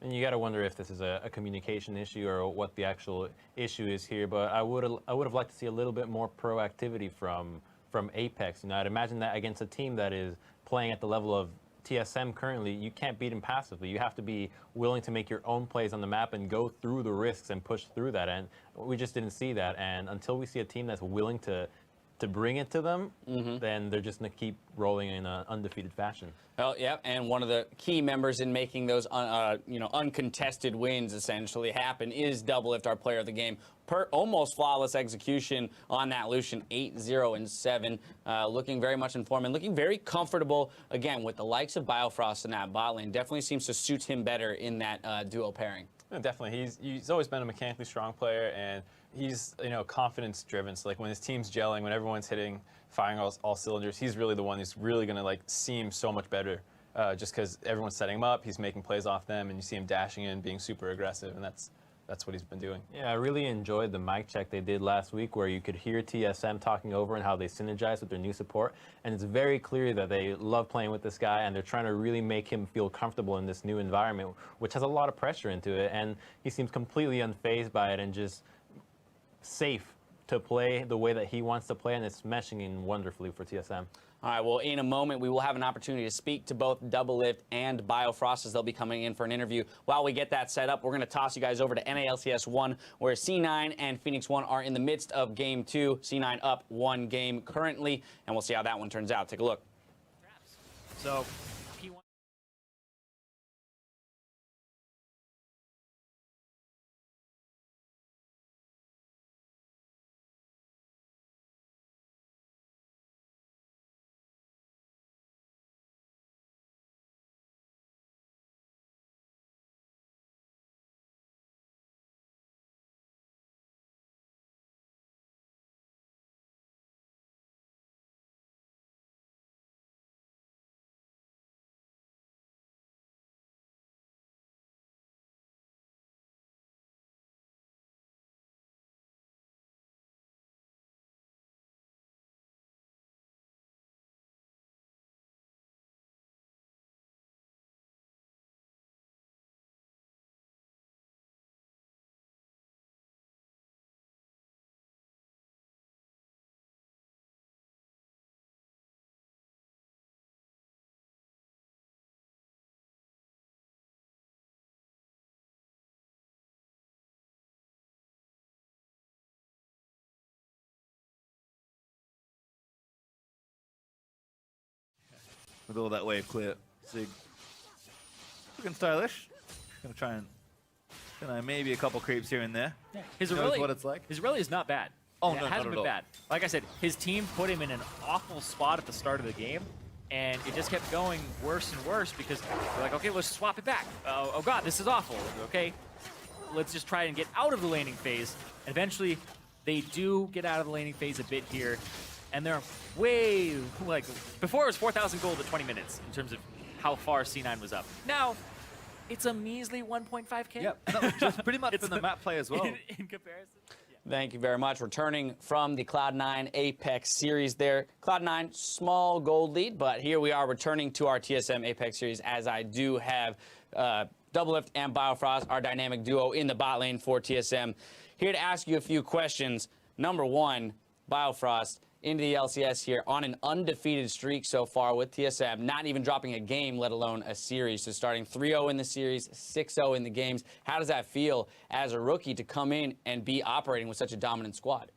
And you got to wonder if this is a communication issue or what the actual issue is here. But I would have liked to see a little bit more proactivity from from Apex. I'd imagine that against a team that is playing at the level of TSM currently, you can't beat him passively. You have to be willing to make your own plays on the map and go through the risks and push through that. And we just didn't see that. And until we see a team that's willing to bring it to them, then they're just going to keep rolling in an undefeated fashion. Well, yeah, and one of the key members in making those uncontested wins essentially happen is Doublelift, our player of the game. Almost flawless execution on that Lucian, 8-0-7, looking very much in form and looking very comfortable, again, with the likes of Biofrost in that bot lane. Definitely seems to suit him better in that duo pairing. No, definitely. He's always been a mechanically strong player, and he's confidence driven. So like when his team's gelling, when everyone's firing all cylinders, he's really the one who's really gonna like seem so much better. Just because everyone's setting him up, he's making plays off them, and you see him dashing in, being super aggressive, and that's what he's been doing. Yeah, I really enjoyed the mic check they did last week where you could hear TSM talking over and how they synergize with their new support. And it's very clear that they love playing with this guy and they're trying to really make him feel comfortable in this new environment, which has a lot of pressure into it. And he seems completely unfazed by it and just safe to play the way that he wants to play, and it's meshing in wonderfully for TSM. All right, well, in a moment, we will have an opportunity to speak to both Doublelift and Biofrost as they'll be coming in for an interview. While we get that set up, we're going to toss you guys over to NALCS 1, where C9 and Phoenix 1 are in the midst of Game 2. C9 up 1 game currently, and we'll see how that one turns out. Take a look. So, P1. With all that wave clear, Sig looking stylish. Gonna try and maybe a couple creeps here and there. Yeah. His Knows Aurelia, what it's like. His Aurelia is not bad. Oh, It no, not hasn't at been all. bad. Like I said, his team put him in an awful spot at the start of the game, and it just kept going worse and worse because they're like, okay, let's swap it back. Oh God, this is awful. Okay, let's just try and get out of the laning phase. And eventually, they do get out of the laning phase a bit here, and they're way, like, before it was 4,000 gold at 20 minutes in terms of how far C9 was up. Now, it's a measly 1.5k. Yep, and that was just pretty much It's from the map play as well. in comparison. Thank you very much. Returning from the Cloud9 Apex series there. Cloud9, small gold lead, but here we are returning to our TSM Apex series as I do have Doublelift and Biofrost, our dynamic duo in the bot lane for TSM. Here to ask you a few questions. Number one, Biofrost into the LCS here on an undefeated streak so far with TSM, not even dropping a game, let alone a series. So starting 3-0 in the series, 6-0 in the games. How does that feel as a rookie to come in and be operating with such a dominant squad?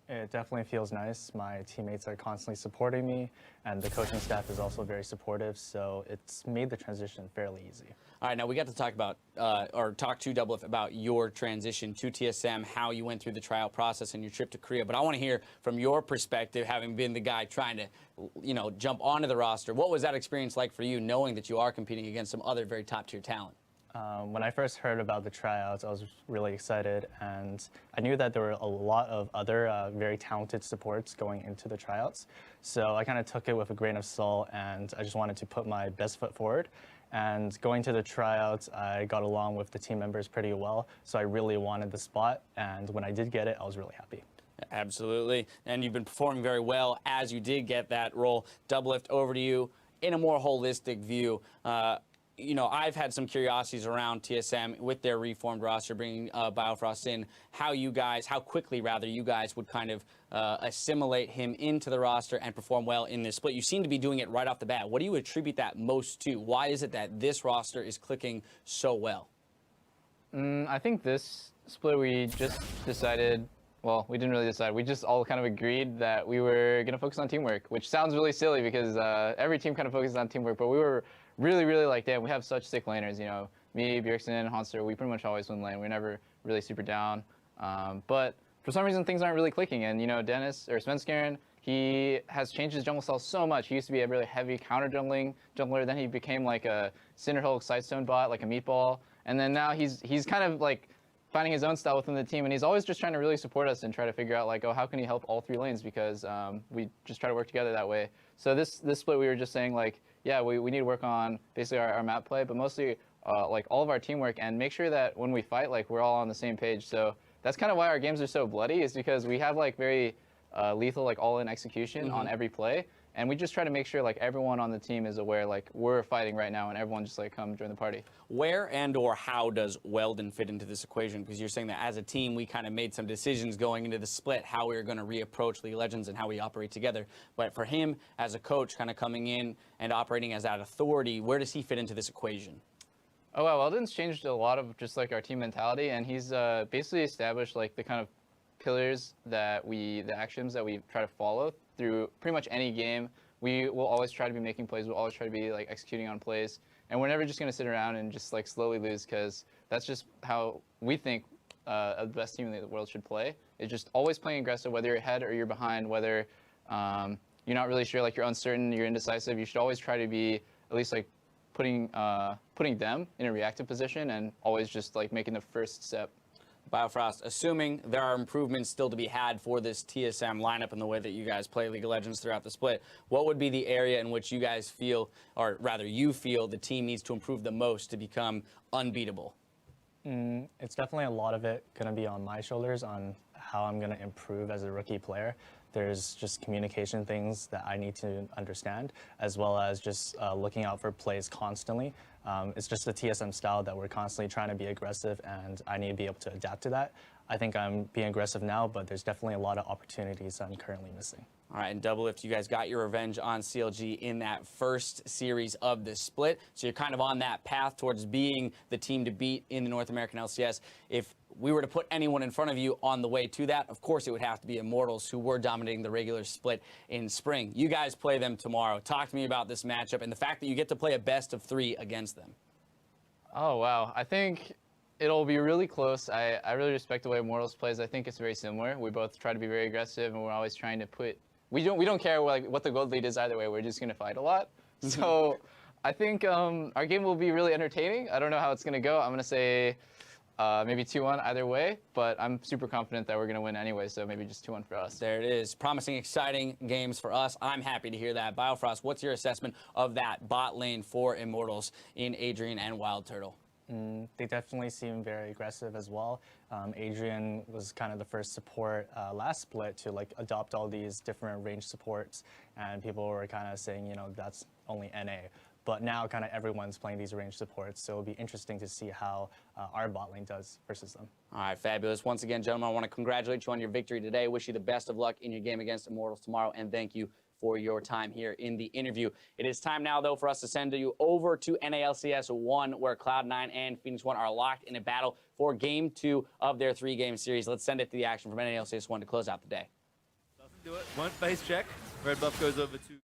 It definitely feels nice. My teammates are constantly supporting me, and the coaching staff is also very supportive, so it's made the transition fairly easy. All right, now we got to talk about, or talk to Doublelift about your transition to TSM, how you went through the trial process and your trip to Korea. But I want to hear from your perspective, having been the guy trying to, jump onto the roster. What was that experience like for you, knowing that you are competing against some other very top-tier talent? When I first heard about the tryouts, I was really excited, and I knew that there were a lot of other very talented supports going into the tryouts. So I kind of took it with a grain of salt, and I just wanted to put my best foot forward. And going to the tryouts, I got along with the team members pretty well, so I really wanted the spot, and when I did get it, I was really happy. Absolutely, and you've been performing very well as you did get that role. Doublelift, over to you in a more holistic view. you know, I've had some curiosities around TSM with their reformed roster, bringing Biofrost in, how quickly rather you guys would kind of assimilate him into the roster and perform well in this split. You seem to be doing it right off the bat. What do you attribute that most to? Why is it that this roster is clicking so well? I think this split we just decided, well, we didn't really decide. We just all kind of agreed that we were going to focus on teamwork, which sounds really silly because every team kind of focuses on teamwork, but we were really, really like, damn, we have such sick laners, you know. Me, Bjergsen, Hanster, we pretty much always win lane. We're never really super down. But for some reason, things aren't really clicking. And, you know, Dennis, or Svenskeren, he has changed his jungle style so much. He used to be a really heavy counter jungler. Then he became like a Cinderhulk Sidestone bot, like a meatball. And then now he's kind of like finding his own style within the team. And he's always just trying to really support us and try to figure out like, oh, how can he help all three lanes? Because we just try to work together that way. So this split, we were just saying like, yeah, we need to work on basically our map play, but mostly like all of our teamwork and make sure that when we fight, like we're all on the same page. So that's kind of why our games are so bloody, is because we have like very lethal, like all-in execution on every play. And we just try to make sure like everyone on the team is aware like we're fighting right now and everyone just like come join the party. Where and or how does Weldon fit into this equation? Because you're saying that as a team, we kind of made some decisions going into the split, how we were going to reapproach League of Legends and how we operate together. But for him as a coach kind of coming in and operating as that authority, where does he fit into this equation? Oh, wow, Weldon's changed a lot of just like our team mentality, and he's basically established like the kind of pillars that the actions that we try to follow through pretty much any game. We will always try to be making plays. We'll always try to be like executing on plays, and we're never just going to sit around and just like slowly lose, because that's just how we think the best team in the world should play. It's just always playing aggressive, whether you're ahead or you're behind, whether you're not really sure, like you're uncertain, you're indecisive. You should always try to be at least like putting them in a reactive position and always just like making the first step. Biofrost, assuming there are improvements still to be had for this TSM lineup and the way that you guys play League of Legends throughout the split, what would be the area in which you guys feel, or rather you feel, the team needs to improve the most to become unbeatable? It's definitely a lot of it going to be on my shoulders on how I'm going to improve as a rookie player. There's just communication things that I need to understand, as well as just looking out for plays constantly. It's just the TSM style that we're constantly trying to be aggressive, and I need to be able to adapt to that. I think I'm being aggressive now, but there's definitely a lot of opportunities I'm currently missing. All right, and Doublelift, you guys got your revenge on CLG in that first series of the split, so you're kind of on that path towards being the team to beat in the North American LCS. If we were to put anyone in front of you on the way to that, of course it would have to be Immortals, who were dominating the regular split in spring. You guys play them tomorrow. Talk to me about this matchup and the fact that you get to play a best of 3 against them. Oh, wow. I think it'll be really close. I really respect the way Immortals plays. I think it's very similar. We both try to be very aggressive, and we're always trying to put... We don't care like what the gold lead is either way. We're just going to fight a lot. So I think our game will be really entertaining. I don't know how it's going to go. I'm going to say maybe 2-1 either way, but I'm super confident that we're going to win anyway, so maybe just 2-1 for us. There it is. Promising, exciting games for us. I'm happy to hear that. Biofrost, what's your assessment of that bot lane for Immortals in Adrian and Wild Turtle? They definitely seem very aggressive as well. Adrian was kind of the first support last split to like adopt all these different range supports, and people were kind of saying, you know, that's only NA. But now kind of everyone's playing these range supports, so it'll be interesting to see how our bot lane does versus them. All right, fabulous. Once again, gentlemen, I want to congratulate you on your victory today. Wish you the best of luck in your game against Immortals tomorrow, and thank you for your time here in the interview. It is time now, though, for us to send you over to NALCS 1, where Cloud9 and Phoenix 1 are locked in a battle for Game 2 of their 3-game series. Let's send it to the action from NALCS 1 to close out the day. Doesn't do it. One base check. Red buff goes over to...